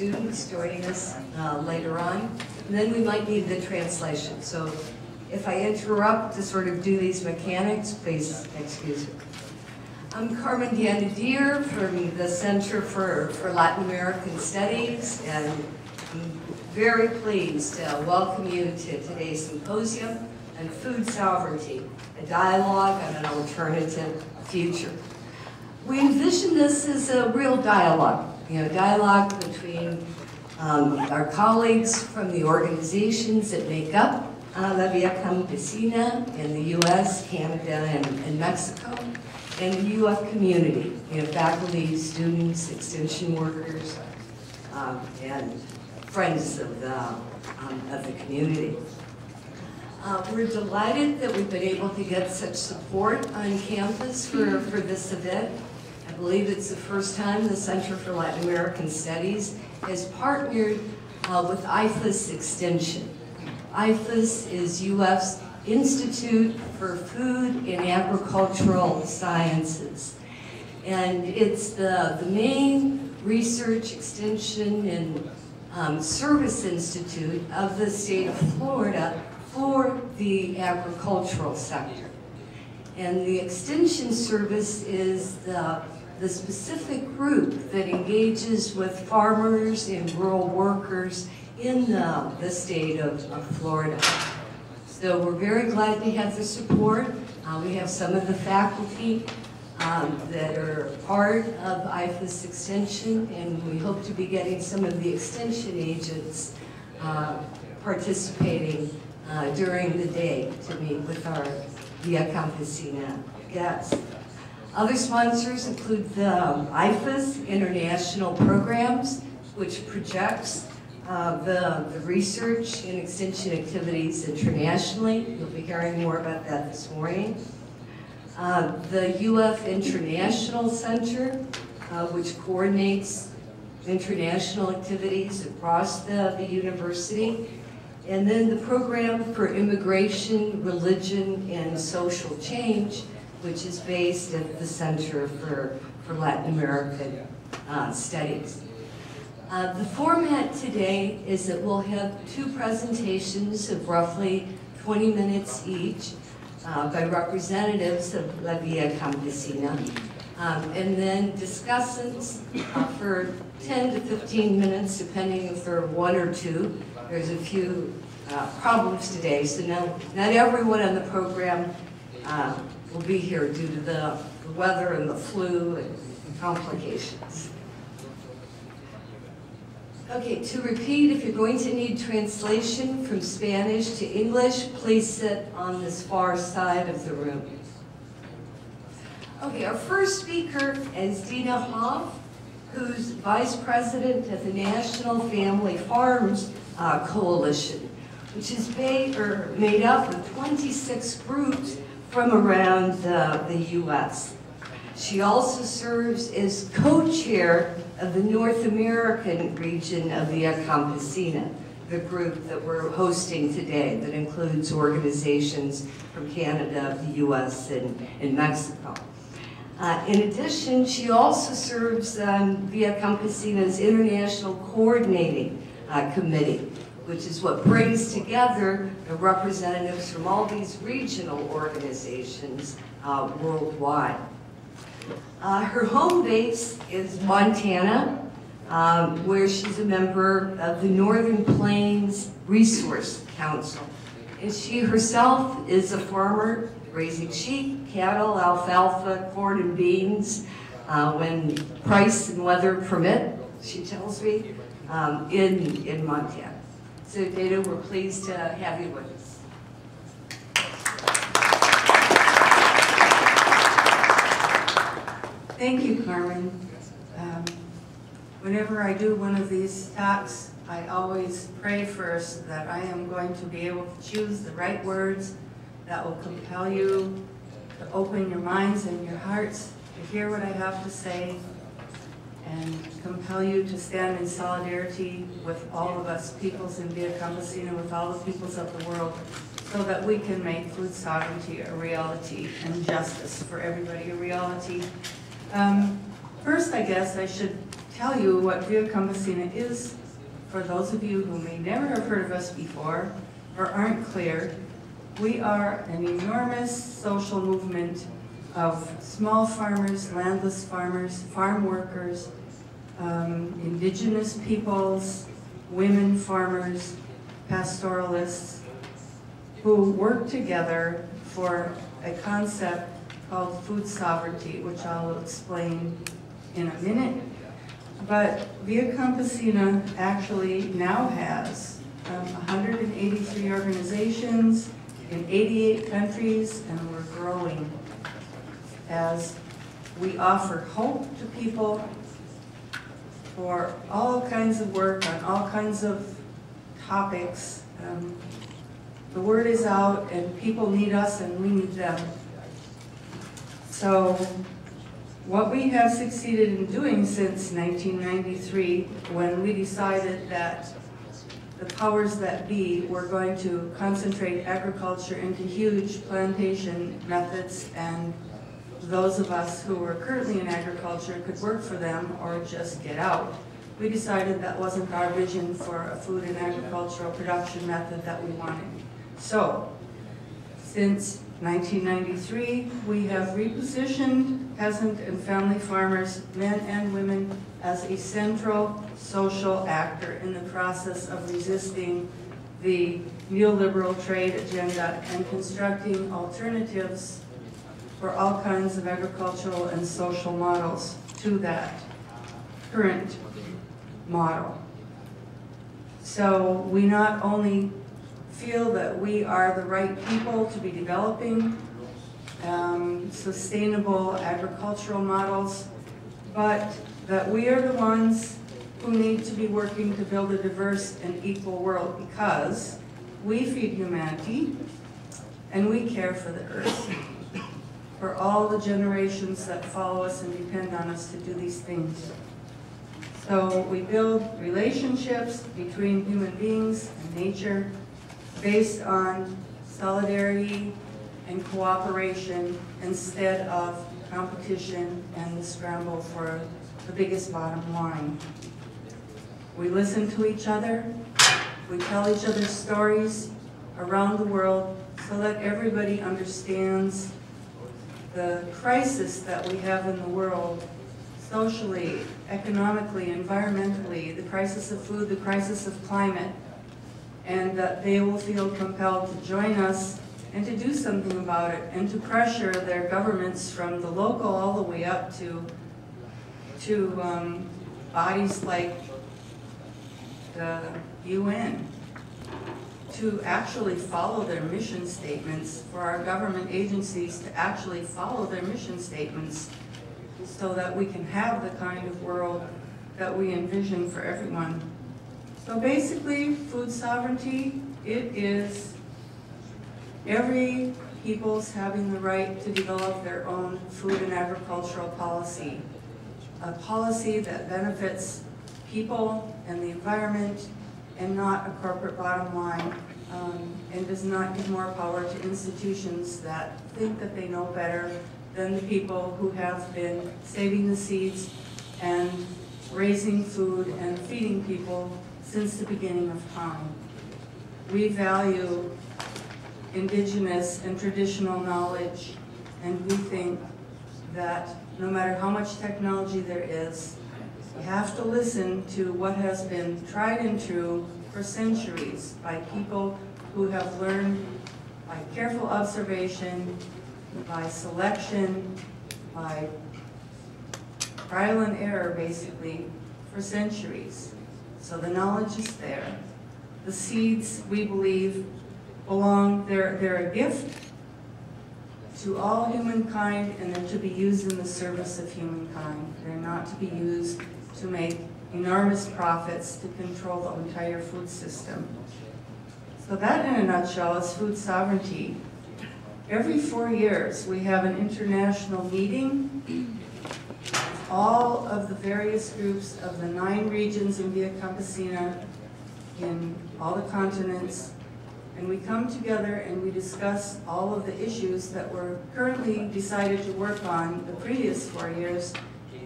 students joining us later on. And then we might need the translation. So if I interrupt to sort of do these mechanics, please excuse me. I'm Carmen Diana-Dier from the Center for Latin American Studies, and I'm very pleased to welcome you to today's symposium on food sovereignty, a dialogue on an alternative future. We envision this as a real dialogue, dialogue between our colleagues from the organizations that make up La Via Campesina in the US, Canada, and Mexico, and the UF community, faculty, students, extension workers, and friends of the community. We're delighted that we've been able to get such support on campus for this event. I believe it's the first time the Center for Latin American Studies has partnered with IFAS Extension. IFAS is UF's Institute for Food and Agricultural Sciences. And it's the main research, extension, and service institute of the state of Florida for the agricultural sector. And the Extension Service is the specific group that engages with farmers and rural workers in the state of Florida. So we're very glad to have the support. We have some of the faculty that are part of IFAS Extension, and we hope to be getting some of the extension agents participating during the day to meet with our Via Campesina guests. Other sponsors include the IFAS International Programs, which projects the research and extension activities internationally. You'll be hearing more about that this morning. The UF International Center, which coordinates international activities across the university. And then the Program for Immigration, Religion, and Social Change, which is based at the Center for Latin American Studies. The format today is that we'll have two presentations of roughly 20 minutes each by representatives of La Via Campesina, and then discussants for 10 to 15 minutes, depending if there are one or two. There's a few problems today, so not everyone on the program will be here due to the weather and the flu and complications. Okay, to repeat, if you're going to need translation from Spanish to English, please sit on this far side of the room. Okay, our first speaker is Dina Hoff, who's Vice President of the National Family Farms Coalition, which is made up of 26 groups from around the U.S. She also serves as co-chair of the North American region of Via Campesina, the group that we're hosting today that includes organizations from Canada, the U.S., and Mexico. In addition, she also serves on Via Campesina's International Coordinating Committee, which is what brings together the representatives from all these regional organizations worldwide. Her home base is Montana, where she's a member of the Northern Plains Resource Council. And she herself is a farmer, raising sheep, cattle, alfalfa, corn, and beans, when price and weather permit, she tells me, in Montana. So Dana, we're pleased to have you with us. Thank you, Carmen. Whenever I do one of these talks, I always pray first that I am going to be able to choose the right words that will compel you to open your minds and your hearts to hear what I have to say and compel you to stand in solidarity with all of us peoples in Via Campesina, with all the peoples of the world, so that we can make food sovereignty a reality and justice for everybody a reality. First, I guess I should tell you what Via Campesina is, for those of you who may never have heard of us before or aren't clear. We are an enormous social movement of small farmers, landless farmers, farm workers, indigenous peoples, women farmers, pastoralists, who work together for a concept called food sovereignty, which I'll explain in a minute. But Via Campesina actually now has 183 organizations in 88 countries, and we're growing as we offer hope to people for all kinds of work on all kinds of topics. The word is out, and people need us and we need them. So what we have succeeded in doing since 1993, when we decided that the powers that be were going to concentrate agriculture into huge plantation methods, and those of us who were currently in agriculture could work for them or just get out. We decided that wasn't our vision for a food and agricultural production method that we wanted. So, since 1993, we have repositioned peasant and family farmers, men and women, as a central social actor in the process of resisting the neoliberal trade agenda and constructing alternatives for all kinds of agricultural and social models to that current model. So we not only feel that we are the right people to be developing sustainable agricultural models, but that we are the ones who need to be working to build a diverse and equal world, because we feed humanity and we care for the earth, for all the generations that follow us and depend on us to do these things. So we build relationships between human beings and nature based on solidarity and cooperation instead of competition and the scramble for the biggest bottom line. We listen to each other, we tell each other stories around the world so that everybody understands the crisis that we have in the world, socially, economically, environmentally, the crisis of food, the crisis of climate, and that they will feel compelled to join us and to do something about it, and to pressure their governments from the local all the way up to bodies like the UN to actually follow their mission statements, for our government agencies to actually follow their mission statements, so that we can have the kind of world that we envision for everyone. So basically, food sovereignty, it is every people's having the right to develop their own food and agricultural policy, a policy that benefits people and the environment and not a corporate bottom line, and does not give more power to institutions that think that they know better than the people who have been saving the seeds and raising food and feeding people since the beginning of time. We value indigenous and traditional knowledge, and we think that no matter how much technology there is, you have to listen to what has been tried and true for centuries by people who have learned by careful observation, by selection, by trial and error, basically, for centuries. So the knowledge is there. The seeds, we believe, belong, they're a gift to all humankind, and they're to be used in the service of humankind. They're not to be used to make enormous profits to control the entire food system. So that, in a nutshell, is food sovereignty. Every 4 years, we have an international meeting. All of the various groups of the 9 regions in Via Campesina, in all the continents, and we come together and we discuss all of the issues that were currently decided to work on the previous 4 years,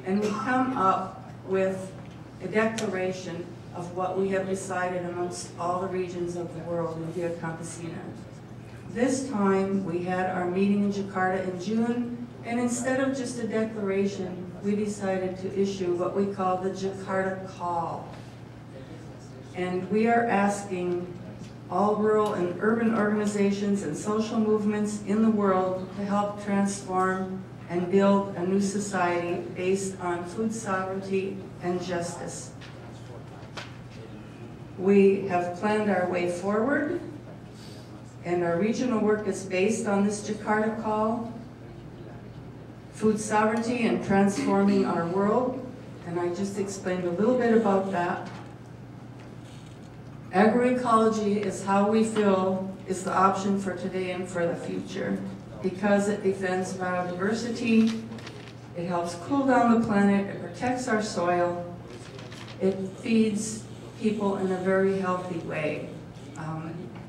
and we come up with a declaration of what we have decided amongst all the regions of the world in Via Campesina. This time, we had our meeting in Jakarta in June, and instead of just a declaration, we decided to issue what we call the Jakarta Call. And we are asking all rural and urban organizations and social movements in the world to help transform and build a new society based on food sovereignty and justice. We have planned our way forward, and our regional work is based on this Jakarta Call, food sovereignty and transforming our world, and I just explained a little bit about that. Agroecology is how we feel is the option for today and for the future, because it defends biodiversity, it helps cool down the planet, it protects our soil, it feeds people in a very healthy way.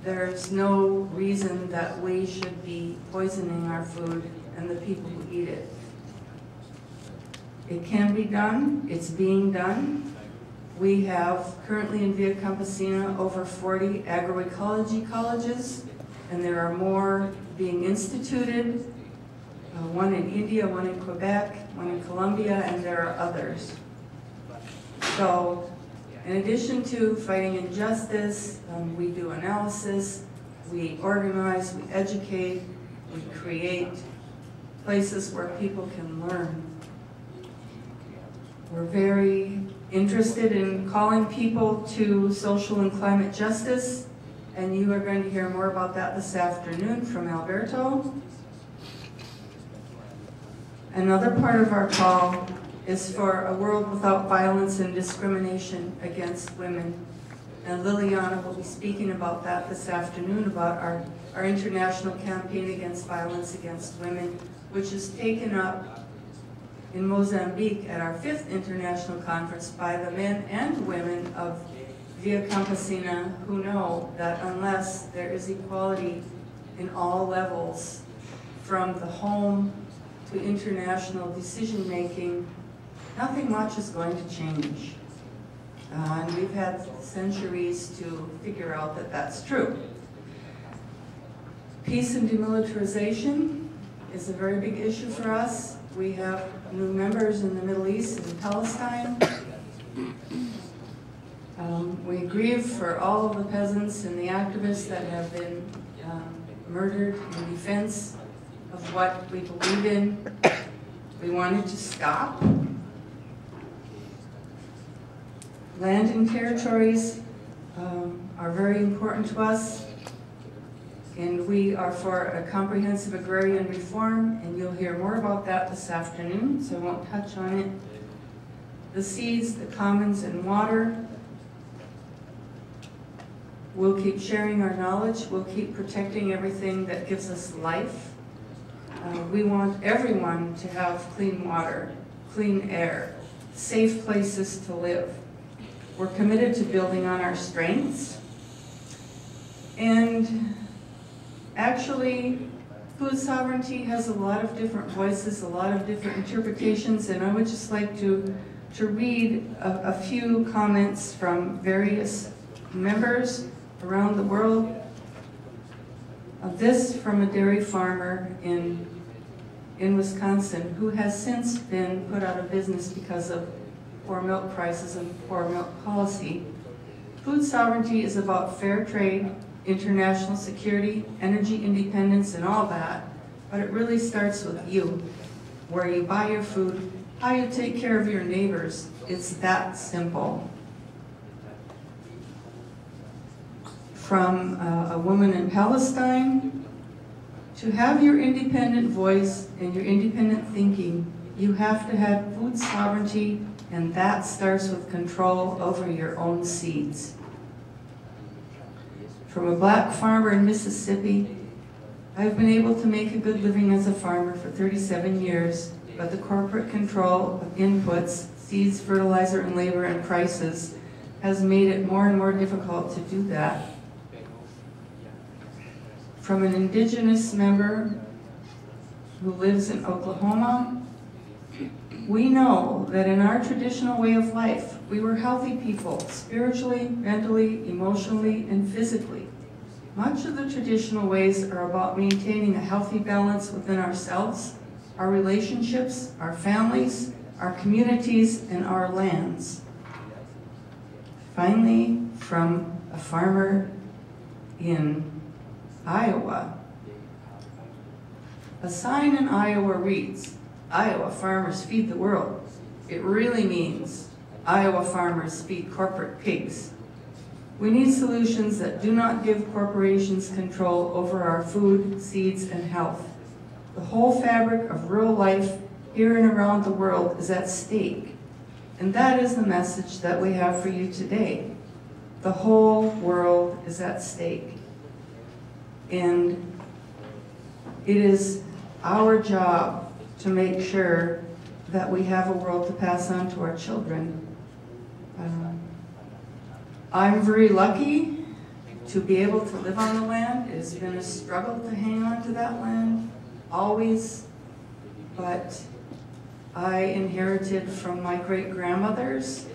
There's no reason that we should be poisoning our food and the people who eat it. It can be done, it's being done. We have currently in Via Campesina over 40 agroecology colleges, and there are more being instituted, one in India, one in Quebec, one in Colombia, and there are others. So, in addition to fighting injustice, we do analysis, we organize, we educate, we create places where people can learn. We're very interested in calling people to social and climate justice, and you are going to hear more about that this afternoon from Alberto. Another part of our call is for a world without violence and discrimination against women. And Liliana will be speaking about that this afternoon, about our international campaign against violence against women, which is taken up in Mozambique at our 5th international conference by the men and women of Via Campesina, who know that unless there is equality in all levels, from the home to international decision-making, nothing much is going to change. And we've had centuries to figure out that that's true. Peace and demilitarization is a very big issue for us. We have new members in the Middle East and Palestine. We grieve for all of the peasants and the activists that have been murdered in defense of what we believe in. We want it to stop. Land and territories are very important to us, and we are for a comprehensive agrarian reform, and you'll hear more about that this afternoon, so I won't touch on it. The seas, the commons, and water. We'll keep sharing our knowledge. We'll keep protecting everything that gives us life. We want everyone to have clean water, clean air, safe places to live. We're committed to building on our strengths. And actually, food sovereignty has a lot of different voices, a lot of different interpretations, and I would just like to read a few comments from various members around the world. This from a dairy farmer in Wisconsin, who has since been put out of business because of poor milk prices and poor milk policy. Food sovereignty is about fair trade, international security, energy independence, and all that, but it really starts with you, where you buy your food, how you take care of your neighbors. It's that simple. From a woman in Palestine, to have your independent voice and your independent thinking, you have to have food sovereignty, and that starts with control over your own seeds. From a black farmer in Mississippi, I've been able to make a good living as a farmer for 37 years, but the corporate control of inputs, seeds, fertilizer, and labor, and prices has made it more and more difficult to do that. From an indigenous member who lives in Oklahoma, we know that in our traditional way of life, We were healthy people, spiritually, mentally, emotionally, and physically. Much of the traditional ways are about maintaining a healthy balance within ourselves, our relationships, our families, our communities, and our lands. Finally, from a farmer in Iowa. A sign in Iowa reads, "Iowa farmers feed the world." It really means Iowa farmers feed corporate pigs. We need solutions that do not give corporations control over our food, seeds, and health. The whole fabric of rural life here and around the world is at stake. And that is the message that we have for you today. The whole world is at stake. And it is our job to make sure that we have a world to pass on to our children. I'm very lucky to be able to live on the land. It has been a struggle to hang on to that land, always, but I inherited from my great-grandmothers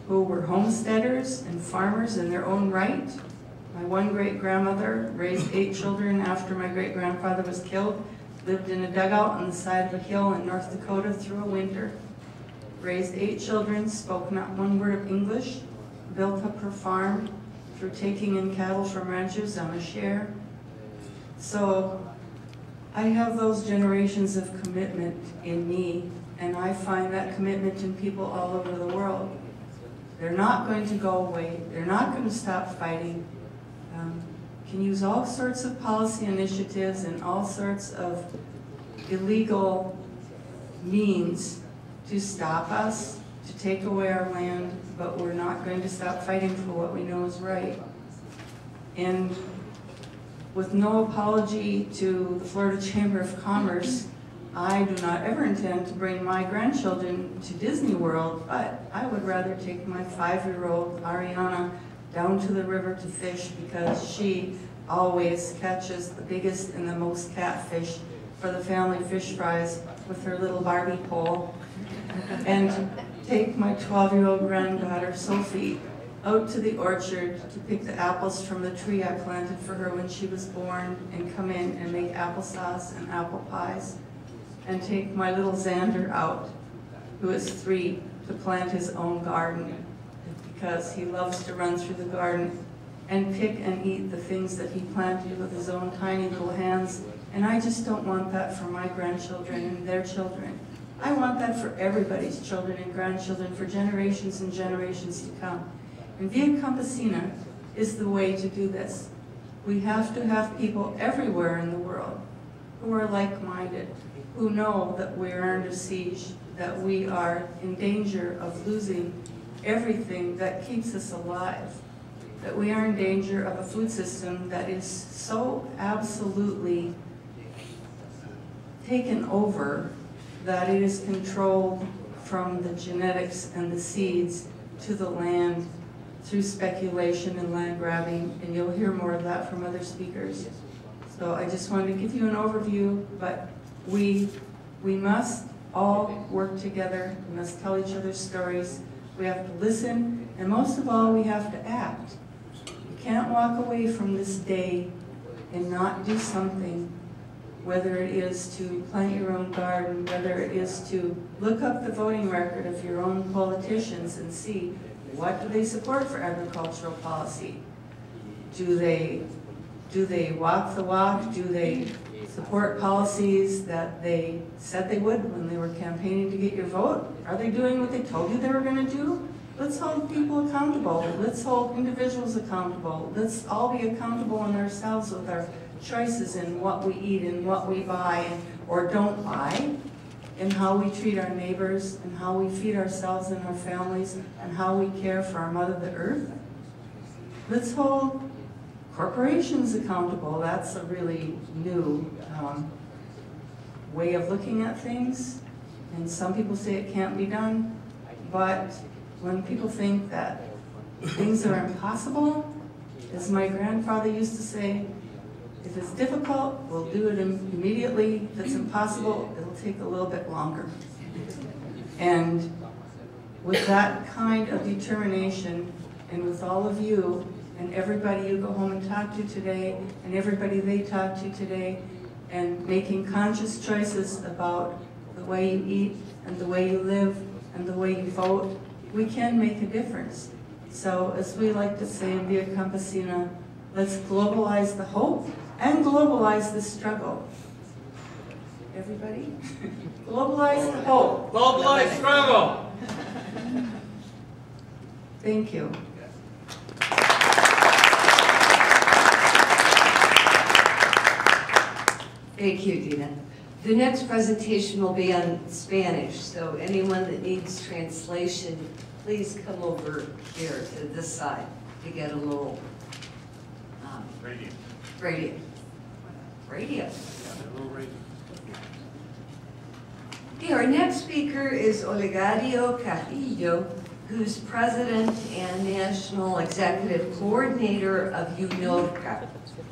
who were homesteaders and farmers in their own right. My one great-grandmother raised 8 children after my great-grandfather was killed, lived in a dugout on the side of a hill in North Dakota through a winter, raised 8 children, spoke not one word of English, built up her farm through taking in cattle from ranchers on a share. So I have those generations of commitment in me, and I find that commitment in people all over the world. They're not going to go away. They're not going to stop fighting. Can use all sorts of policy initiatives and all sorts of illegal means to stop us, to take away our land, but we're not going to stop fighting for what we know is right. And with no apology to the Florida Chamber of Commerce, I do not ever intend to bring my grandchildren to Disney World, but I would rather take my 5-year-old Ariana down to the river to fish because she always catches the biggest and the most catfish for the family fish fries with her little Barbie pole. And take my 12-year-old granddaughter, Sophie, out to the orchard to pick the apples from the tree I planted for her when she was born and come in and make applesauce and apple pies. And take my little Xander out, who is 3, to plant his own garden because he loves to run through the garden and pick and eat the things that he planted with his own tiny little hands. And I just don't want that for my grandchildren and their children. I want that for everybody's children and grandchildren for generations and generations to come. And Via Campesina is the way to do this. We have to have people everywhere in the world who are like-minded, who know that we're under siege, that we are in danger of losing everything that keeps us alive, that we are in danger of a food system that is so absolutely taken over that it is controlled from the genetics and the seeds to the land through speculation and land grabbing, and you'll hear more of that from other speakers. So I just wanted to give you an overview, but we must all work together. We must tell each other stories. We have to listen, and most of all, we have to act. You can't walk away from this day and not do something, whether it is to plant your own garden, whether it is to look up the voting record of your own politicians and see what do they support for agricultural policy. Do they walk the walk? Do they support policies that they said they would when they were campaigning to get your vote? Are they doing what they told you they were going to do? Let's hold people accountable. Let's hold individuals accountable. Let's all be accountable in ourselves with our choices in what we eat and what we buy or don't buy, and how we treat our neighbors, and how we feed ourselves and our families, and how we care for our mother, the earth. Let's hold corporations accountable. That's a really new way of looking at things, and some people say it can't be done, but when people think that things are impossible, as my grandfather used to say, if it's difficult, we'll do it immediately. If it's impossible, it'll take a little bit longer. And with that kind of determination, and with all of you, and everybody you go home and talk to today, and everybody they talk to today, and making conscious choices about the way you eat, and the way you live, and the way you vote, we can make a difference. So, as we like to say in Via Campesina, let's globalize the hope and globalize the struggle. Everybody? Globalize the hope. Globalize struggle. Thank you. Thank you, Dina. The next presentation will be on Spanish, so anyone that needs translation, please come over here to this side to get a little Radio. radio. Radio. Yeah, a little radio. Okay, our next speaker is Olegario Carrillo, who's president and national executive coordinator of UNORCA.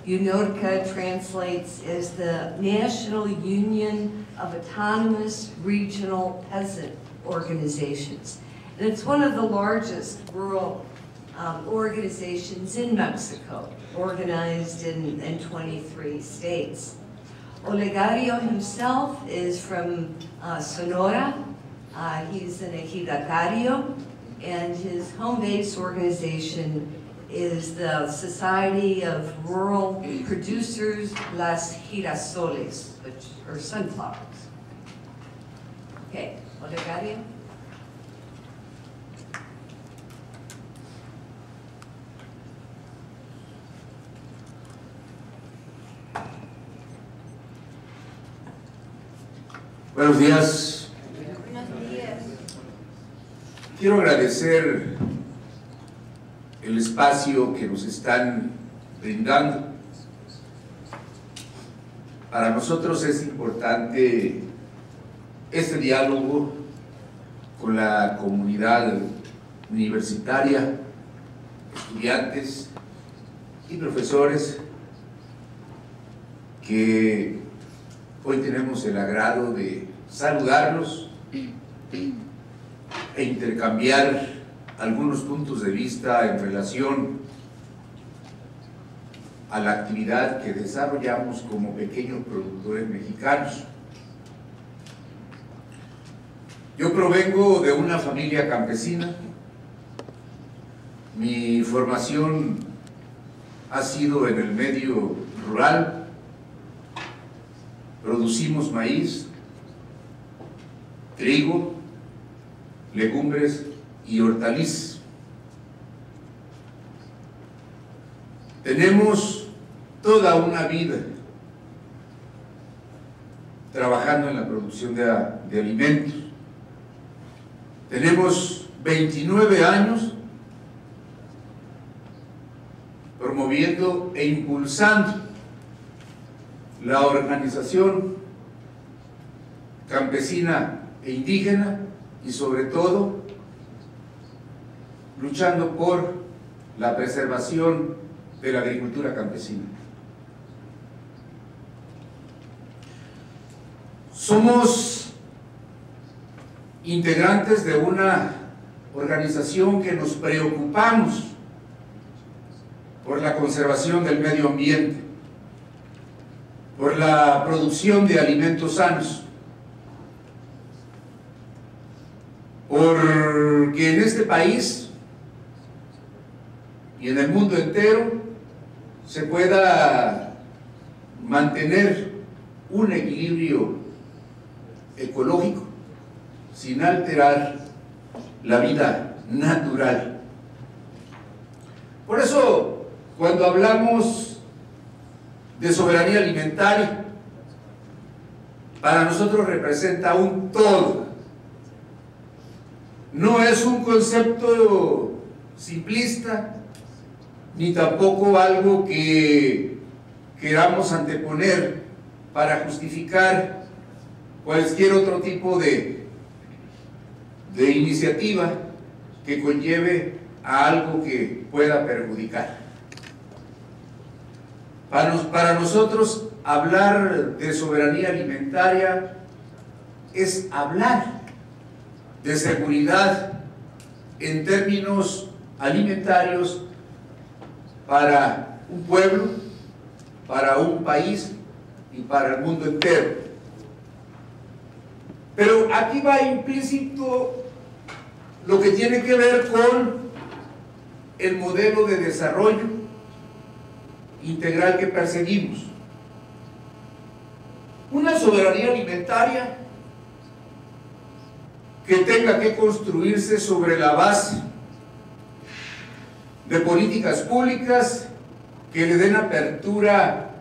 UNORCA translates as the National Union of Autonomous Regional Peasant Organizations. And it's one of the largest rural organizations in Mexico, organized in 23 states. Olegario himself is from Sonora. He's an ejidatario, and his home base organization is the Society of Rural Producers Las Girasoles, which are sunflowers. Okay, Olegario. Buenos días. Quiero agradecer el espacio que nos están brindando. Para nosotros es importante este diálogo con la comunidad universitaria, estudiantes y profesores que hoy tenemos el agrado de saludarlos e intercambiar algunos puntos de vista en relación a la actividad que desarrollamos como pequeños productores mexicanos. Yo provengo de una familia campesina. Mi formación ha sido en el medio rural. Producimos maíz, trigo, legumbres y hortalizas. Tenemos toda una vida trabajando en la producción de alimentos. Tenemos 29 años promoviendo e impulsando la organización campesina e indígena y sobre todo luchando por la preservación de la agricultura campesina. Somos integrantes de una organización que nos preocupamos por la conservación del medio ambiente, por la producción de alimentos sanos, porque en este país y en el mundo entero se pueda mantener un equilibrio ecológico sin alterar la vida natural. Por eso, cuando hablamos de soberanía alimentaria, para nosotros representa un todo. No es un concepto simplista, ni tampoco algo que queramos anteponer para justificar cualquier otro tipo de iniciativa que conlleve a algo que pueda perjudicar. Para nosotros, hablar de soberanía alimentaria es hablar de seguridad en términos alimentarios para un pueblo, para un país y para el mundo entero. Pero aquí va implícito lo que tiene que ver con el modelo de desarrollo integral que perseguimos. Una soberanía alimentaria que tenga que construirse sobre la base de políticas públicas que le den apertura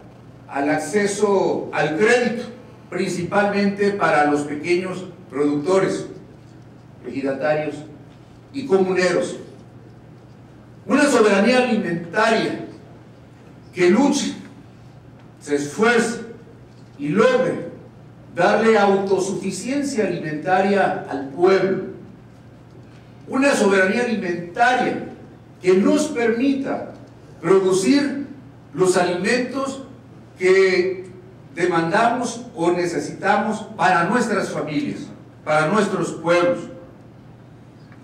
al acceso al crédito, principalmente para los pequeños productores, ejidatarios y comuneros. Una soberanía alimentaria que luche, se esfuerce y logre darle autosuficiencia alimentaria al pueblo. Una soberanía alimentaria que nos permita producir los alimentos que demandamos o necesitamos para nuestras familias, para nuestros pueblos.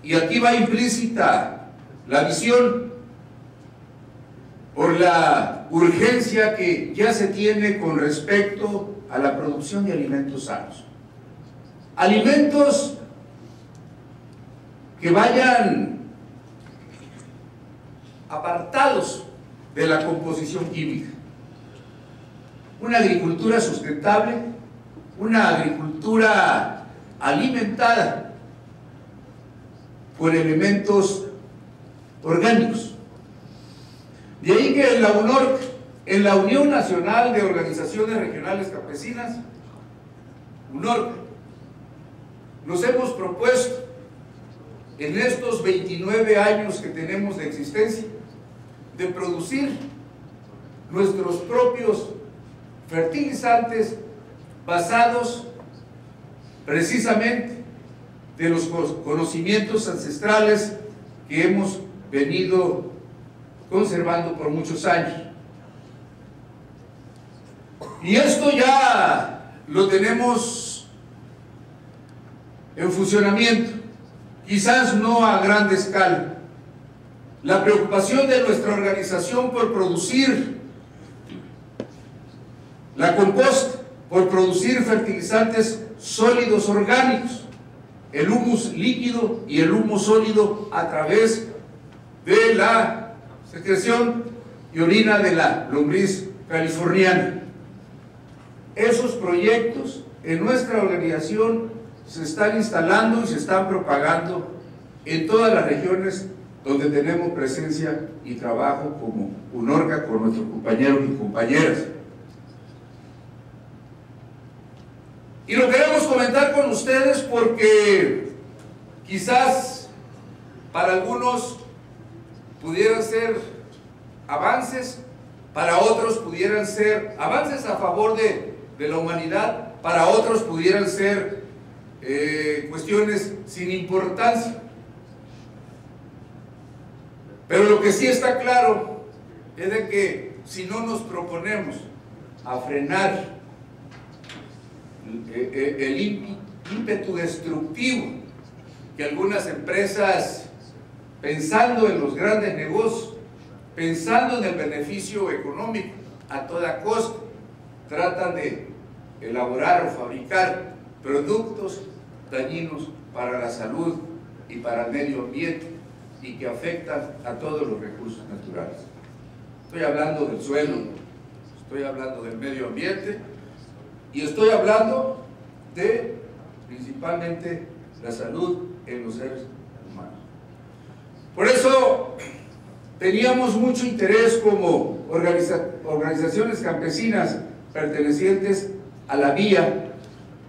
Y aquí va implícita la visión por la urgencia que ya se tiene con respecto a la producción de alimentos sanos. Alimentos que vayan apartados de la composición química. Una agricultura sustentable, una agricultura alimentada por elementos orgánicos. De ahí que en la UNORC, en la Unión Nacional de Organizaciones Regionales Campesinas, UNORC, nos hemos propuesto en estos 29 años que tenemos de existencia, de producir nuestros propios fertilizantes basados precisamente de los conocimientos ancestrales que hemos venido conservando por muchos años. Y esto ya lo tenemos en funcionamiento, quizás no a gran escala. La preocupación de nuestra organización por producir la composta, por producir fertilizantes sólidos orgánicos, el humus líquido y el humus sólido a través de la secreción y orina de la lombriz californiana. Esos proyectos en nuestra organización se están instalando y se están propagando en todas las regiones donde tenemos presencia y trabajo como UNORCA con nuestros compañeros y compañeras. Y lo queremos comentar con ustedes porque quizás para algunos pudieran ser avances, para otros pudieran ser avances a favor de la humanidad, para otros pudieran ser cuestiones sin importancia. Pero lo que sí está claro es de que si no nos proponemos a frenar el ímpetu destructivo que algunas empresas, pensando en los grandes negocios, pensando en el beneficio económico a toda costa, tratan de elaborar o fabricar productos dañinos para la salud y para el medio ambiente y que afectan a todos los recursos naturales. Estoy hablando del suelo, estoy hablando del medio ambiente y estoy hablando de principalmente la salud en los seres humanos. Por eso teníamos mucho interés como organizaciones campesinas pertenecientes a la vía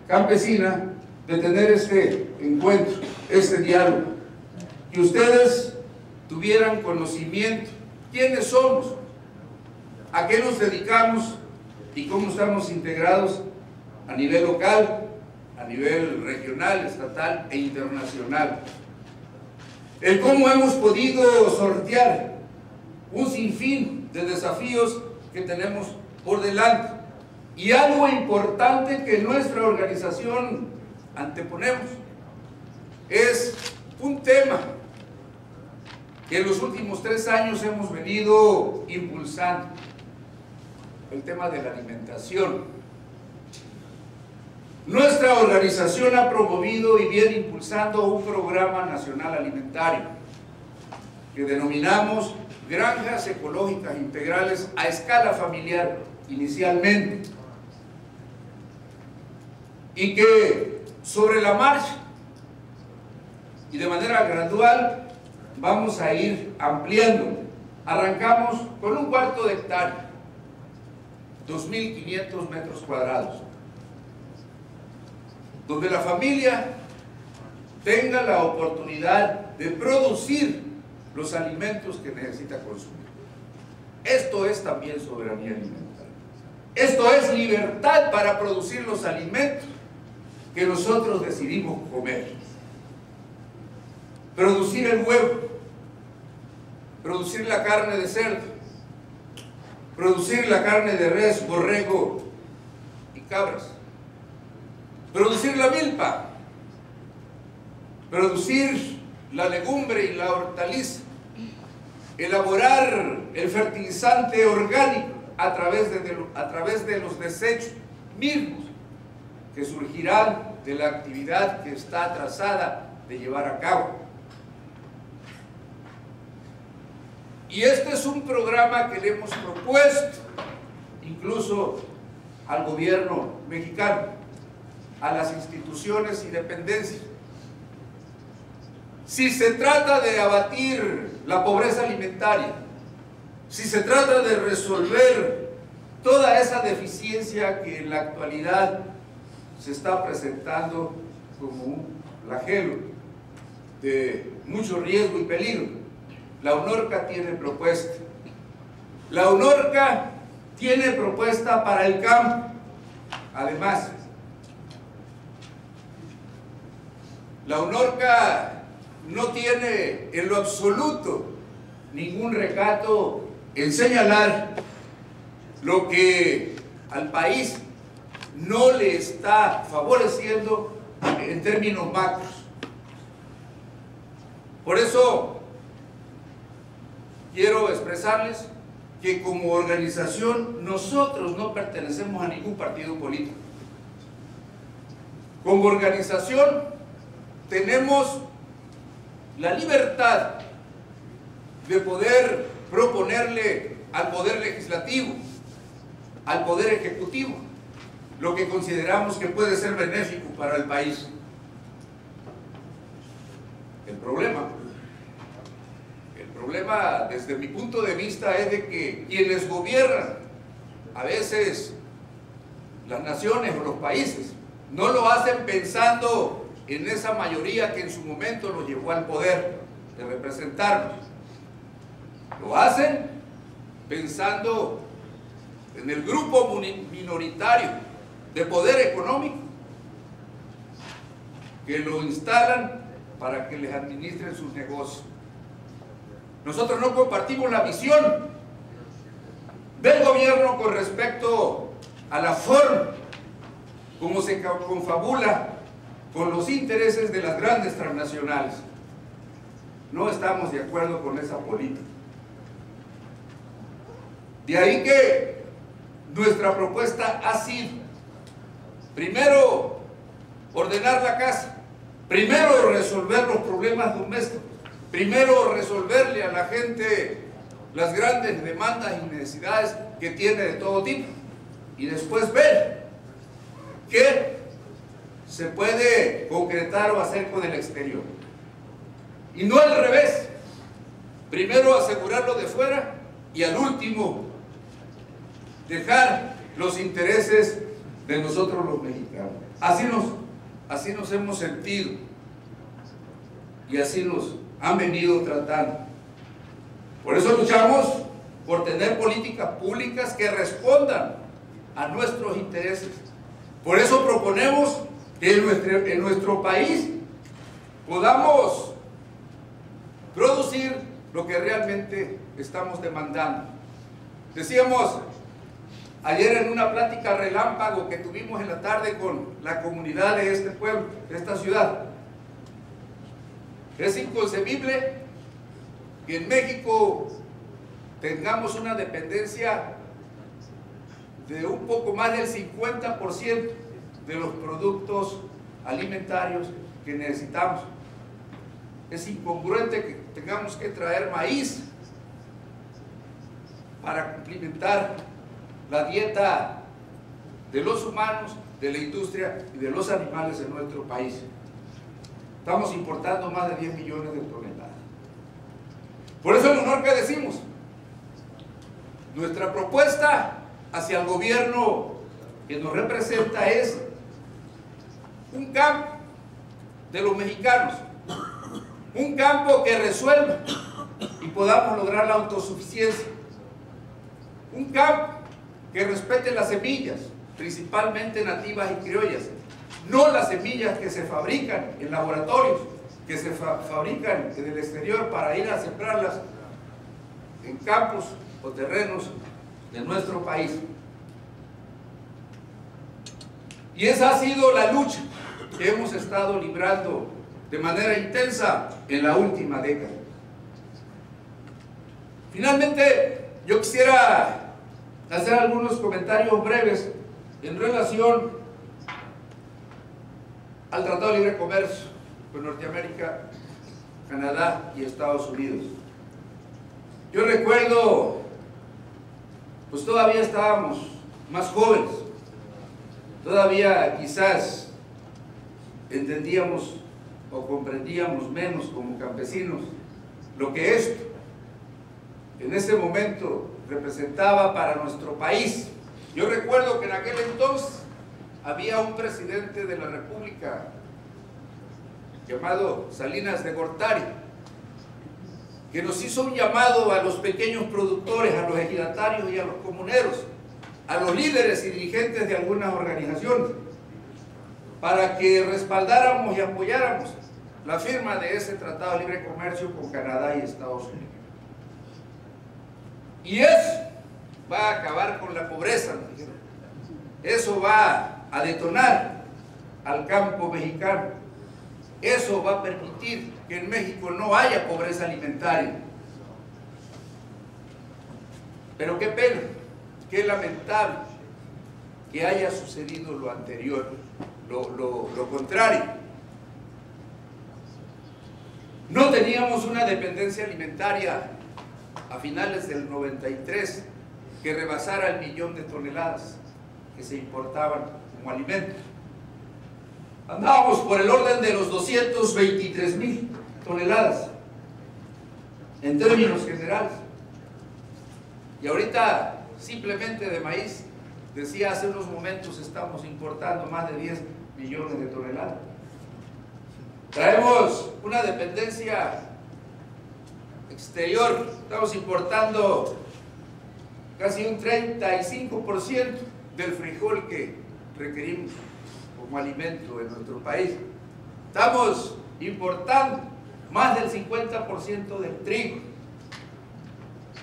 campesina de tener este encuentro, este diálogo, que ustedes tuvieran conocimiento, quiénes somos, a qué nos dedicamos y cómo estamos integrados a nivel local, a nivel regional, estatal e internacional. El cómo hemos podido sortear un sinfín de desafíos que tenemos por delante. Y algo importante que nuestra organización anteponemos es un tema que en los últimos 3 años hemos venido impulsando el tema de la alimentación. Nuestra organización ha promovido y viene impulsando un programa nacional alimentario que denominamos Granjas Ecológicas Integrales a escala familiar inicialmente, y que sobre la marcha y de manera gradual vamos a ir ampliando. Arrancamos con 1/4 de hectárea, 2.500 metros cuadrados, donde la familia tenga la oportunidad de producir los alimentos que necesita consumir. Esto es también soberanía alimentaria. Esto es libertad para producir los alimentos que nosotros decidimos comer. Producir el huevo, producir la carne de cerdo, producir la carne de res, borrego y cabras, producir la milpa, producir la legumbre y la hortaliza, elaborar el fertilizante orgánico a través de los desechos mismos que surgirán de la actividad que está trazada de llevar a cabo. Y este es un programa que le hemos propuesto incluso al gobierno mexicano, a las instituciones y dependencias. Si se trata de abatir la pobreza alimentaria, si se trata de resolver toda esa deficiencia que en la actualidad se está presentando como un flagelo de mucho riesgo y peligro, la UNORCA tiene propuesta. La UNORCA tiene propuesta para el campo. Además, la UNORCA no tiene en lo absoluto ningún recato en señalar lo que al país no le está favoreciendo en términos macros. Por eso quiero expresarles que como organización nosotros no pertenecemos a ningún partido político. Como organización tenemos la libertad de poder proponerle al Poder Legislativo, al Poder Ejecutivo, lo que consideramos que puede ser benéfico para el país. El problema desde mi punto de vista es de que quienes gobiernan a veces las naciones o los países no lo hacen pensando en esa mayoría que en su momento los llevó al poder de representarnos. Lo hacen pensando en el grupo minoritario de poder económico que lo instalan para que les administren sus negocios. Nosotros no compartimos la visión del gobierno con respecto a la forma como se confabula con los intereses de las grandes transnacionales. No estamos de acuerdo con esa política. De ahí que nuestra propuesta ha sido, primero, ordenar la casa, primero resolver los problemas domésticos, primero resolverle a la gente las grandes demandas y necesidades que tiene de todo tipo, y después ver qué se puede concretar o hacer con el exterior. Y no al revés, primero asegurarlo de fuera y al último dejar los intereses de nosotros los mexicanos. Así nos hemos sentido y así nos han venido tratando. Por eso luchamos por tener políticas públicas que respondan a nuestros intereses. Por eso proponemos que en nuestro país podamos producir lo que realmente estamos demandando. Decíamos ayer en una plática relámpago que tuvimos en la tarde con la comunidad de este pueblo, de esta ciudad, es inconcebible que en México tengamos una dependencia de un poco más del 50% de los productos alimentarios que necesitamos. Es incongruente que tengamos que traer maíz para complementar la dieta de los humanos, de la industria y de los animales en nuestro país. Estamos importando más de 10 millones de toneladas. Por eso el honor que decimos, nuestra propuesta hacia el gobierno que nos representa es un campo de los mexicanos, un campo que resuelva y podamos lograr la autosuficiencia, un campo que respete las semillas, principalmente nativas y criollas, no las semillas que se fabrican en laboratorios, que se fabrican en el exterior para ir a sembrarlas en campos o terrenos de nuestro país. Y esa ha sido la lucha que hemos estado librando de manera intensa en la última década. Finalmente, yo quisiera hacer algunos comentarios breves en relación al Tratado de Libre Comercio con Norteamérica, Canadá y Estados Unidos. Yo recuerdo, pues todavía estábamos más jóvenes, todavía quizás entendíamos o comprendíamos menos como campesinos lo que esto en ese momento representaba para nuestro país. Yo recuerdo que en aquel entonces había un presidente de la República llamado Salinas de Gortari, que nos hizo un llamado a los pequeños productores, a los ejidatarios y a los comuneros, a los líderes y dirigentes de algunas organizaciones, para que respaldáramos y apoyáramos la firma de ese Tratado de Libre Comercio con Canadá y Estados Unidos. Y eso va a acabar con la pobreza, nos dijeron. Eso va a detonar al campo mexicano. Eso va a permitir que en México no haya pobreza alimentaria. Pero qué pena, qué lamentable que haya sucedido lo anterior, lo contrario. No teníamos una dependencia alimentaria a finales del 93 que rebasara el 1.000.000 de toneladas que se importaban como alimento. Andábamos por el orden de los 223.000 toneladas en términos generales. Y ahorita simplemente de maíz, decía hace unos momentos, estamos importando más de 10 millones de toneladas. Traemos una dependencia exterior, estamos importando casi un 35% del frijol que requerimos como alimento en nuestro país. Estamos importando más del 50% del trigo,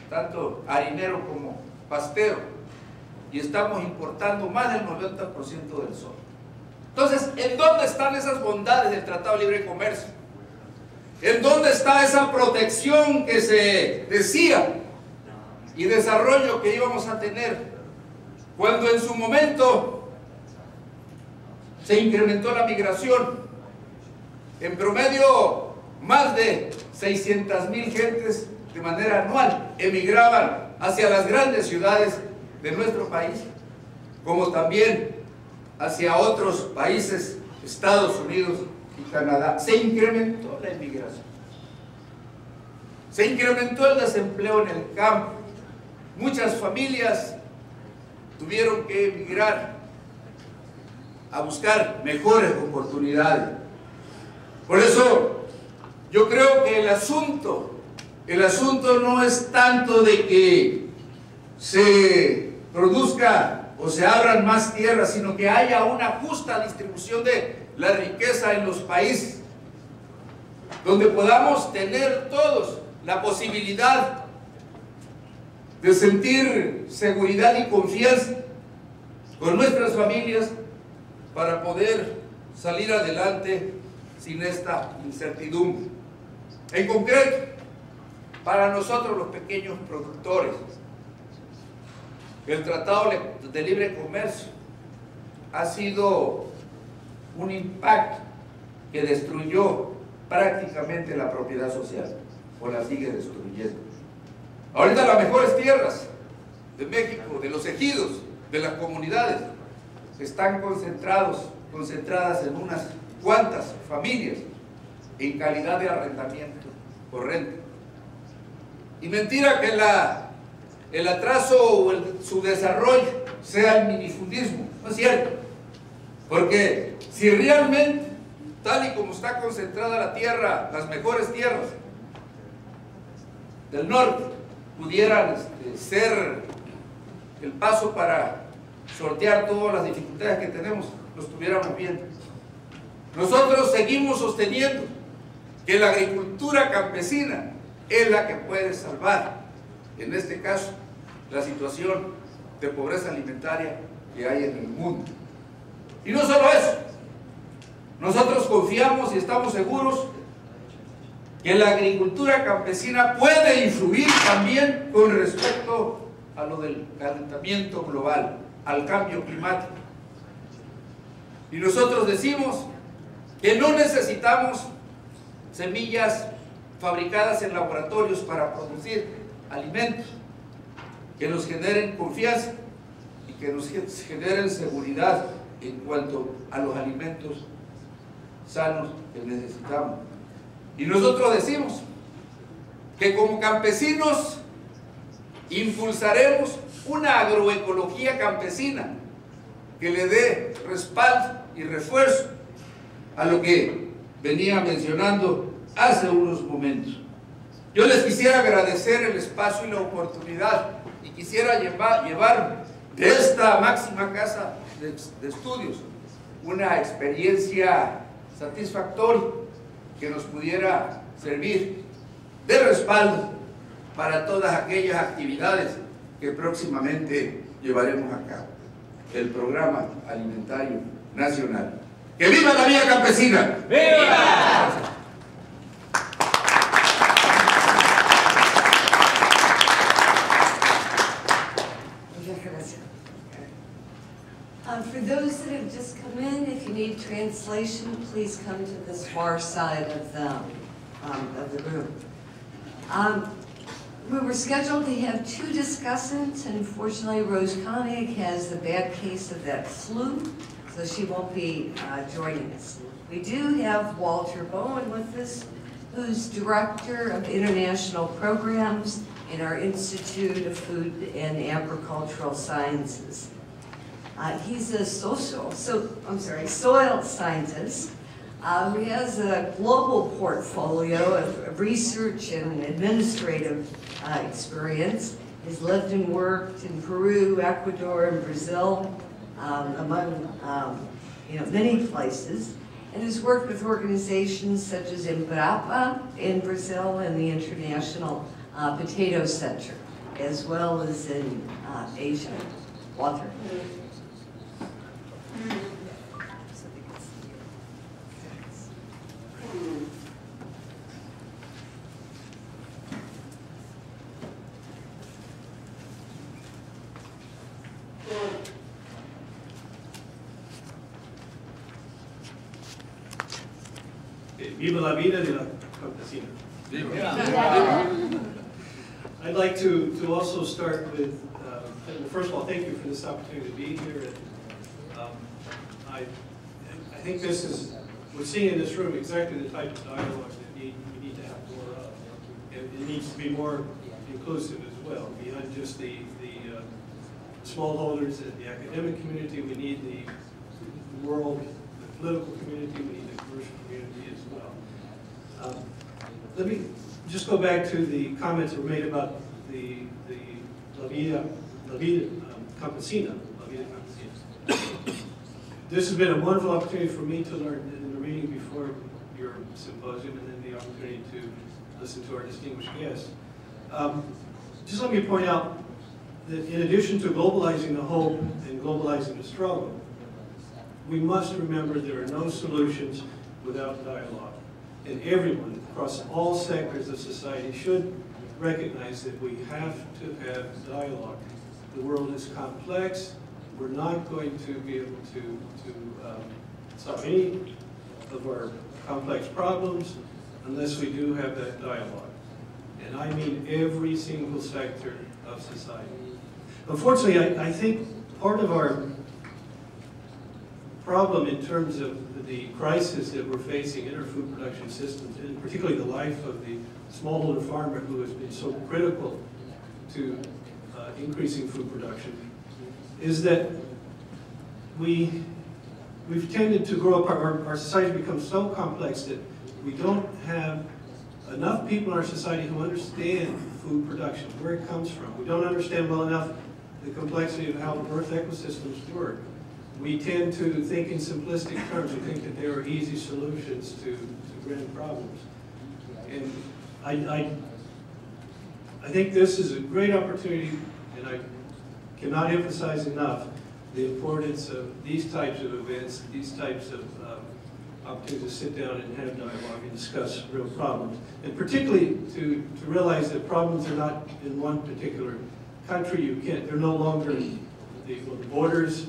tanto harinero como pastero, y estamos importando más del 90% del sol. Entonces, ¿en dónde están esas bondades del Tratado de Libre Comercio? ¿En dónde está esa protección que se decía y desarrollo que íbamos a tener cuando en su momento se incrementó la migración? En promedio, más de 600.000 gentes de manera anual emigraban hacia las grandes ciudades de nuestro país, como también hacia otros países, Estados Unidos y Canadá. Se incrementó la emigración, se incrementó el desempleo en el campo. Muchas familias tuvieron que emigrar a buscar mejores oportunidades. Por eso yo creo que el asunto no es tanto de que se produzca o se abran más tierras, sino que haya una justa distribución de la riqueza en los países, donde podamos tener todos la posibilidad de sentir seguridad y confianza con nuestras familias para poder salir adelante sin esta incertidumbre. En concreto, para nosotros los pequeños productores. El Tratado de Libre Comercio ha sido un impacto que destruyó prácticamente la propiedad social, o la sigue destruyendo. Ahorita las mejores tierras de México, de los ejidos, de las comunidades, están concentradas en unas cuantas familias en calidad de arrendamiento o renta. Y mentira que el atraso o su desarrollo sea el minifundismo, no es cierto. Porque si realmente, tal y como está concentrada la tierra, las mejores tierras del norte, pudieran ser el paso para sortear todas las dificultades que tenemos, lo estuviéramos viendo. Nosotros seguimos sosteniendo que la agricultura campesina es la que puede salvar, en este caso, la situación de pobreza alimentaria que hay en el mundo. Y no solo eso, nosotros confiamos y estamos seguros que la agricultura campesina puede influir también con respecto a lo del calentamiento global, al cambio climático. Y nosotros decimos que no necesitamos semillas fabricadas en laboratorios para producir alimentos que nos generen confianza y que nos generen seguridad en cuanto a los alimentos sanos que necesitamos. Y nosotros decimos que como campesinos impulsaremos una agroecología campesina que le dé respaldo y refuerzo a lo que venía mencionando hace unos momentos. Yo les quisiera agradecer el espacio y la oportunidad y quisiera llevar de esta máxima casa de estudios una experiencia satisfactoria que nos pudiera servir de respaldo para todas aquellas actividades que próximamente llevaremos a cabo. El Programa Alimentario Nacional. ¡Que viva la vía campesina! ¡Viva! For those that have just come in, if you need translation, please come to this far side of the room. We were scheduled to have 2 discussants, and unfortunately Rose Koenig has a bad case of that flu, so she won't be joining us. We do have Walter Bowen with us, who's Director of International Programs in our Institute of Food and Agricultural Sciences. He's a soil scientist who has a global portfolio of research and administrative experience. He's lived and worked in Peru, Ecuador, and Brazil, among many places, and has worked with organizations such as Embrapa in Brazil and the International Potato Center, as well as in Asia. Walter. Viva la vida de la campesina. I'd like to also start with, first of all, thank you for this opportunity to be here. I think this is, we're seeing in this room exactly the type of dialogue that we need to have more of. It needs to be more inclusive as well, beyond just the smallholders and the academic community. We need the world, the political community, we need the commercial community as well. Let me just go back to the comments that were made about the La Vida Campesina. This has been a wonderful opportunity for me to learn in the reading before your symposium, and then the opportunity to listen to our distinguished guests. Just let me point out that in addition to globalizing the hope and globalizing the struggle, we must remember there are no solutions without dialogue. And everyone across all sectors of society should recognize that we have to have dialogue. The world is complex. We're not going to be able to solve any of our complex problems unless we do have that dialogue. And I mean every single sector of society. Unfortunately, I think part of our problem in terms of the crisis that we're facing in our food production systems, and particularly the life of the smallholder farmer who has been so critical to increasing food production, is that we've tended to grow up, our society becomes so complex that we don't have enough people in our society who understand food production, where it comes from. We don't understand well enough the complexity of how earth ecosystems work. We tend to think in simplistic terms. We think that there are easy solutions to grand problems. And I think this is a great opportunity, and I cannot emphasize enough the importance of these types of events, these types of opportunities to sit down and have dialogue and discuss real problems. And particularly to realize that problems are not in one particular country. They're no longer the borders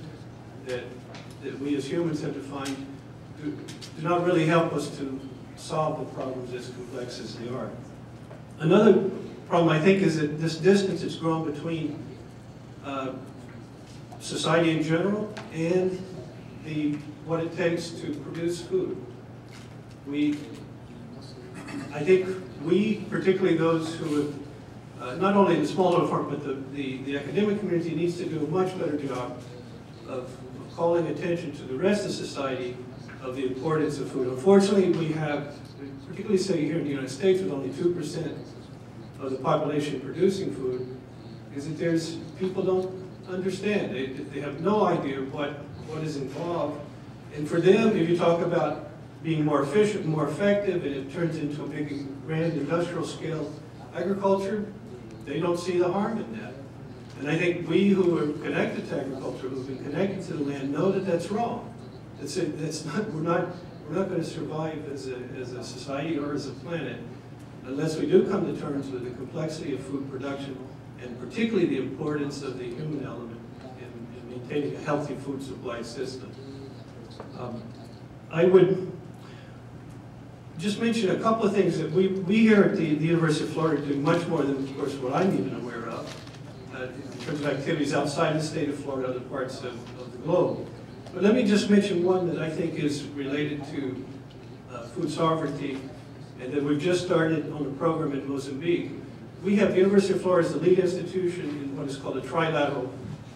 that we as humans have defined do not really help us to solve the problems as complex as they are. Another problem, I think, is that this distance has grown between society in general and what it takes to produce food. I think we, particularly those who have, not only the smallholder farm, but the academic community needs to do a much better job of calling attention to the rest of society of the importance of food. Unfortunately, we have, particularly say here in the United States, with only 2% of the population producing food, is that people don't understand. They have no idea what is involved. And for them, if you talk about being more efficient, more effective, and it turns into a big, grand industrial scale agriculture, they don't see the harm in that. And I think we who are connected to agriculture, who've been connected to the land, know that that's wrong. We're not going to survive as a society or as a planet unless we do come to terms with the complexity of food production, and particularly the importance of the human element in maintaining a healthy food supply system. I would just mention a couple of things that we here at the University of Florida do much more than, of course, what I'm even aware of in terms of activities outside the state of Florida, other parts of the globe. But let me just mention one that I think is related to food sovereignty, and that we've just started on a program in Mozambique. We have the University of Florida as the lead institution in what is called a trilateral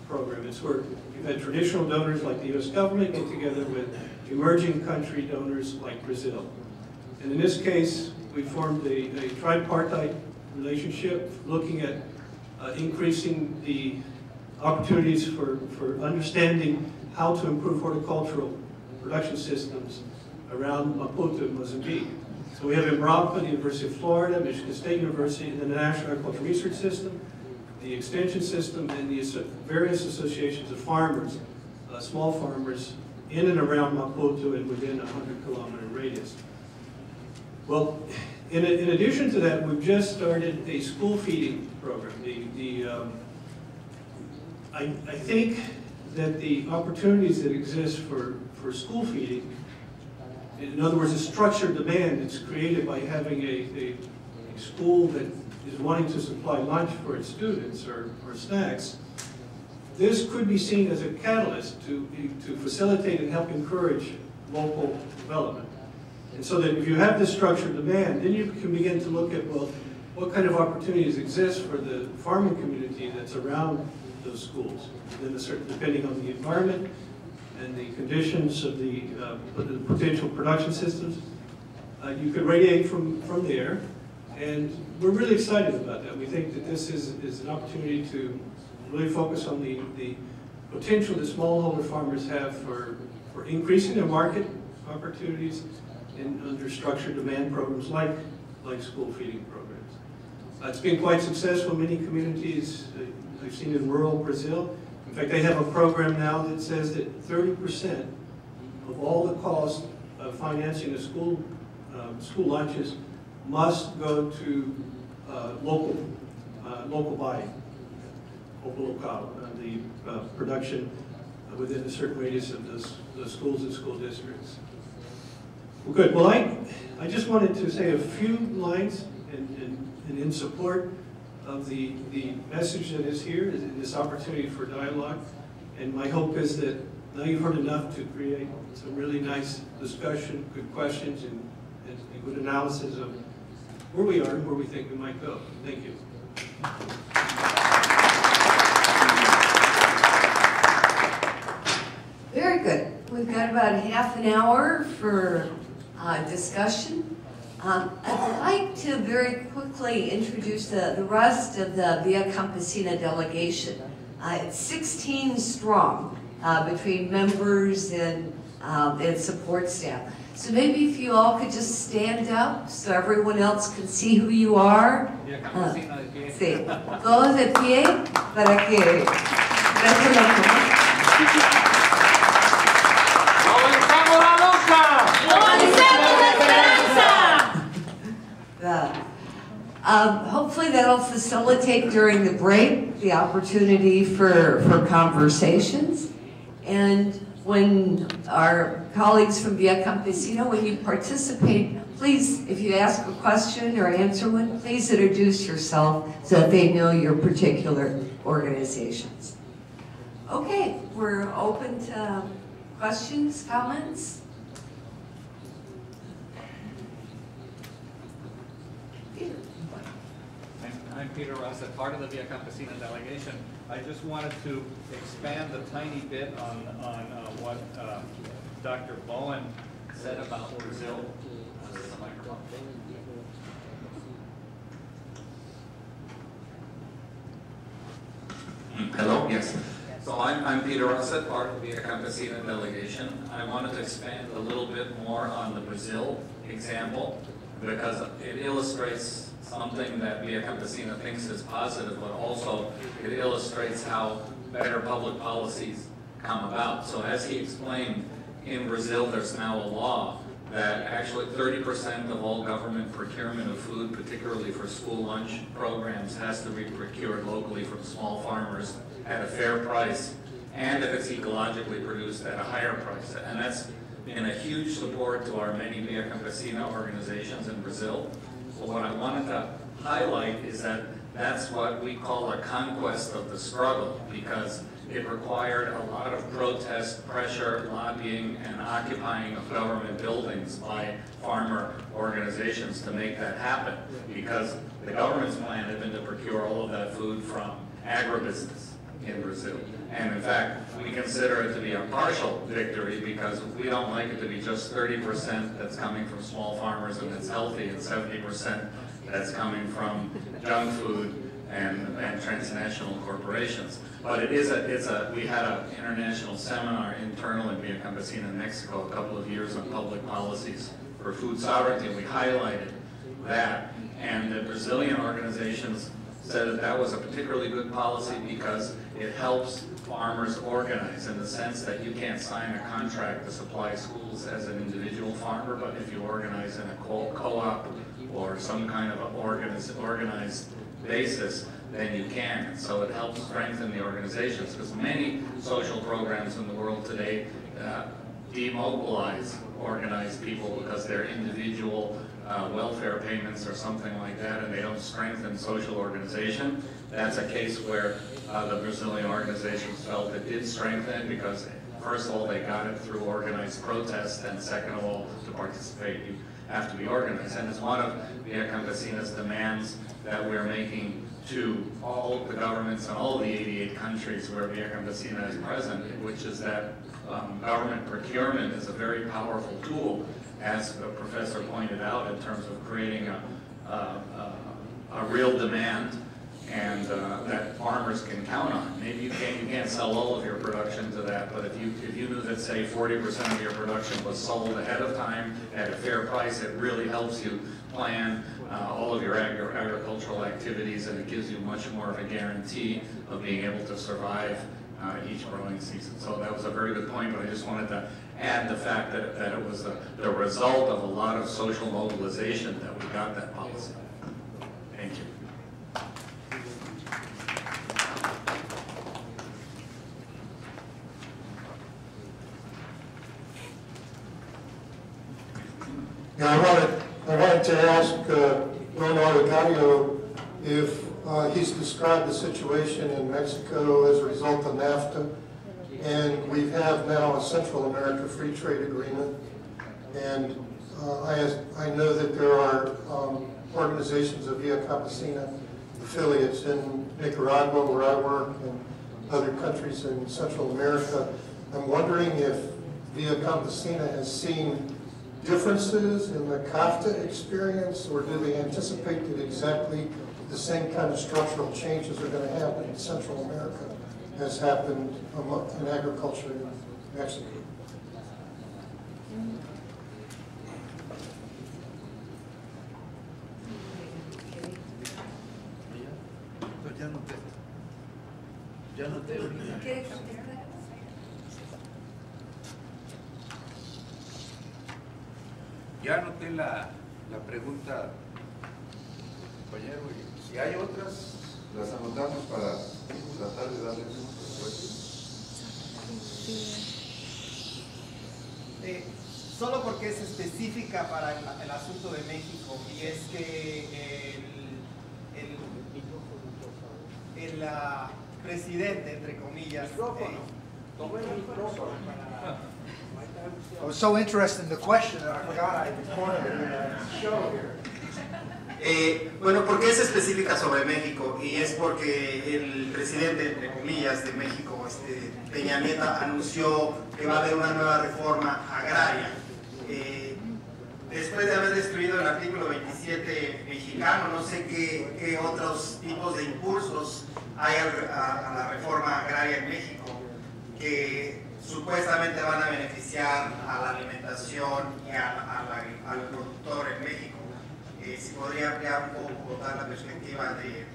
program. It's where you've had traditional donors like the U.S. government get together with emerging country donors like Brazil. And in this case, we formed a tripartite relationship looking at increasing the opportunities for understanding how to improve horticultural production systems around Maputo, Mozambique. So we have Embrapa, the University of Florida, Michigan State University, and the National Agricultural Research System, the Extension System, and the various associations of farmers, small farmers, in and around Maputo and within a 100-kilometer radius. Well, in addition to that, we've just started a school feeding program. I think that the opportunities that exist for school feeding, in other words, a structured demand that's created by having a school that is wanting to supply lunch for its students or snacks, this could be seen as a catalyst to facilitate and help encourage local development. And so that if you have this structured demand, then you can begin to look at, well, what kind of opportunities exist for the farming community that's around those schools, then depending on the environment and the conditions of the potential production systems. You could radiate from there, and we're really excited about that. We think that this is an opportunity to really focus on the potential that smallholder farmers have for increasing their market opportunities under structured demand programs like school feeding programs. It's been quite successful in many communities. I've seen in rural Brazil. In fact, they have a program now that says that 30% of all the cost of financing the school lunches must go to local buy, local, the production within a certain radius of the schools and school districts. Well, good. Well, I just wanted to say a few lines in support of the message that is here, in this opportunity for dialogue. And my hope is that now you've heard enough to create some really nice discussion, good questions, and good analysis of where we are and where we think we might go. Thank you. Very good. We've got about half an hour for discussion. I'd like to very quickly introduce the rest of the Via Campesina delegation. It's 16 strong between members and support staff. So maybe if you all could just stand up so everyone else can see who you are. Sí. Todos de pie para que... Hopefully that'll facilitate during the break the opportunity for conversations. And when our colleagues from Via Campesina, when you participate, please, if you ask a question or answer one, please introduce yourself so that they know your particular organizations. Okay, we're open to questions, comments. I'm Peter Rossett, part of the Via Campesina delegation. I just wanted to expand a tiny bit on what Dr. Bowen said about Brazil. Hello, yes. So I'm Peter Rossett, part of the Via Campesina delegation. I wanted to expand a little bit more on the Brazil example because it illustrates something that Via Campesina thinks is positive, but also it illustrates how better public policies come about. So as he explained, in Brazil there's now a law that actually 30% of all government procurement of food, particularly for school lunch programs, has to be procured locally from small farmers at a fair price, and if it's ecologically produced at a higher price. And that's been a huge support to our many Via Campesina organizations in Brazil. So what I wanted to highlight is that that's what we call a conquest of the struggle, because it required a lot of protest, pressure, lobbying, and occupying of government buildings by farmer organizations to make that happen, because the government's plan had been to procure all of that food from agribusiness in Brazil. And in fact, we consider it to be a partial victory because we don't like it to be just 30% that's coming from small farmers and it's healthy, and 70% that's coming from junk food and transnational corporations. But we had an international seminar internal in Via Campesina in Mexico a couple of years on public policies for food sovereignty, and we highlighted that. And the Brazilian organizations said that that was a particularly good policy because it helps farmers organize in the sense that you can't sign a contract to supply schools as an individual farmer, but if you organize in a co-op or some kind of organized basis, then you can. And so it helps strengthen the organizations, because many social programs in the world today demobilize organized people because they're individual welfare payments or something like that, and they don't strengthen social organization. That's a case where the Brazilian organizations felt it did strengthen, because first of all, they got it through organized protest, and second of all, to participate, you have to be organized. And it's one of Via Campesina's demands that we're making to all the governments in all the 88 countries where Via Campesina is present, which is that government procurement is a very powerful tool, as the professor pointed out, in terms of creating a real demand and that farmers can count on. Maybe you can't sell all of your production to that, but if you knew that, say, 40% of your production was sold ahead of time at a fair price, it really helps you plan all of your agricultural activities, and it gives you much more of a guarantee of being able to survive each growing season. So that was a very good point, but I just wanted to add the fact that it was the result of a lot of social mobilization that we got that policy. Thank you. Yeah, I wanted to ask Don Araucario if he's described the situation in Mexico as a result of NAFTA, and we have now a Central America Free Trade Agreement, and I know that there are organizations of Via Campesina affiliates in Nicaragua, where I work, and other countries in Central America. I'm wondering if Via Campesina has seen differences in the CAFTA experience, or do they anticipate that exactly the same kind of structural changes are going to happen in Central America as happened in agriculture in Mexico? Ya anoté la pregunta, compañero, y si hay otras, las anotamos para tratar de darles una respuesta. Solo porque es específica para el asunto de México, y es que el presidente, entre comillas, I was so interested in the question that I forgot I recorded it in a show here. Bueno, ¿por qué es específica sobre México? Y es porque el presidente, entre comillas, de México, Peña Nieto, anunció que va a haber una nueva reforma agraria. Después de haber destruido el artículo 27 mexicano, no sé qué otros tipos de impulsos hay a la reforma agraria en México, que supuestamente van a beneficiar a la alimentación y al productor en México. Si podría ampliar un poco, dar la perspectiva de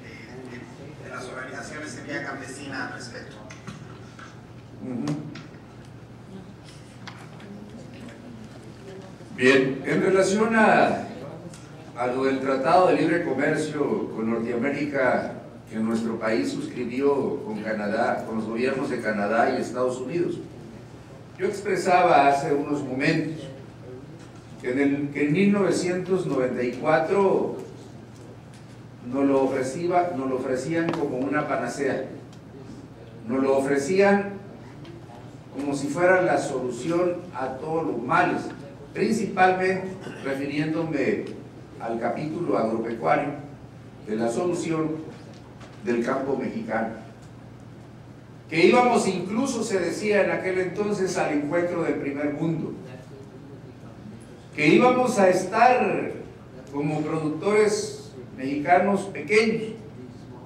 las organizaciones en Vía Campesina al respecto. Bien, en relación a lo del Tratado de Libre Comercio con Norteamérica que nuestro país suscribió con Canadá, con los gobiernos de Canadá y Estados Unidos, yo expresaba hace unos momentos que en 1994 nos lo ofrecían como una panacea, nos lo ofrecían como si fuera la solución a todos los males, principalmente refiriéndome al capítulo agropecuario de la solución del campo mexicano, que íbamos, incluso se decía en aquel entonces, al encuentro del primer mundo, que íbamos a estar como productores mexicanos pequeños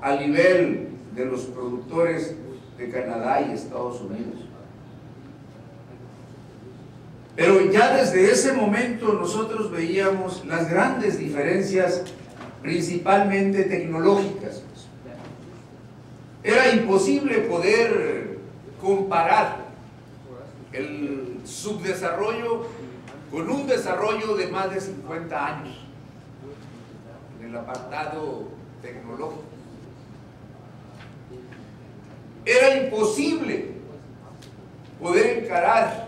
al nivel de los productores de Canadá y Estados Unidos. Pero ya desde ese momento nosotros veíamos las grandes diferencias, principalmente tecnológicas. Era imposible poder comparar el subdesarrollo con un desarrollo de más de 50 años en el apartado tecnológico. Era imposible poder encarar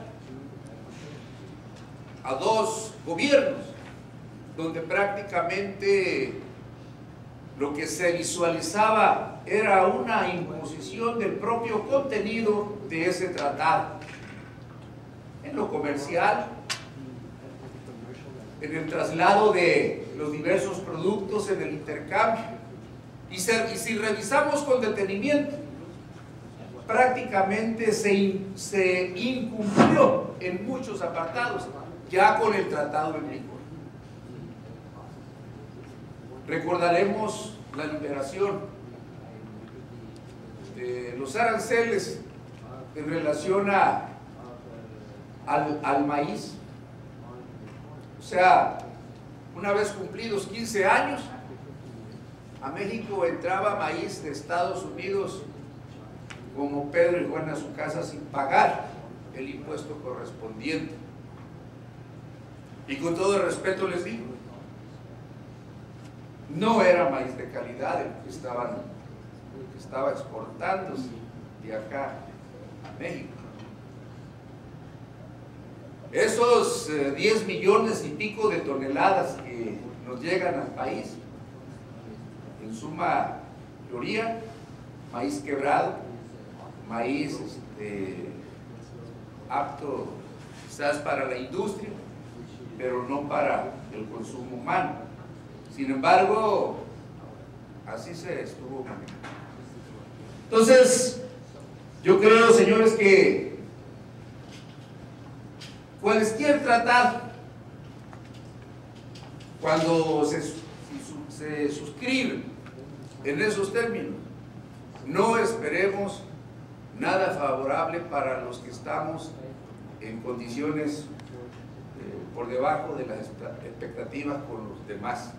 a dos gobiernos donde prácticamente lo que se visualizaba era una imposición del propio contenido de ese tratado, en lo comercial, en el traslado de los diversos productos, en el intercambio. Y si revisamos con detenimiento, prácticamente se incumplió en muchos apartados ya con el tratado en vigor. Recordaremos la liberación de los aranceles en relación al maíz. O sea, una vez cumplidos 15 años, a México entraba maíz de Estados Unidos como Pedro y Juan a su casa sin pagar el impuesto correspondiente. Y con todo el respeto les digo, no era maíz de calidad el que estaba exportándose de acá a México. Esos 10 millones y pico de toneladas que nos llegan al país, en su mayoría, maíz quebrado, maíz apto quizás para la industria, pero no para el consumo humano. Sin embargo, así se estuvo manejando. Entonces, yo creo, señores, que cualquier tratado, cuando se suscribe en esos términos, no esperemos nada favorable para los que estamos en condiciones por debajo de las expectativas con los demás.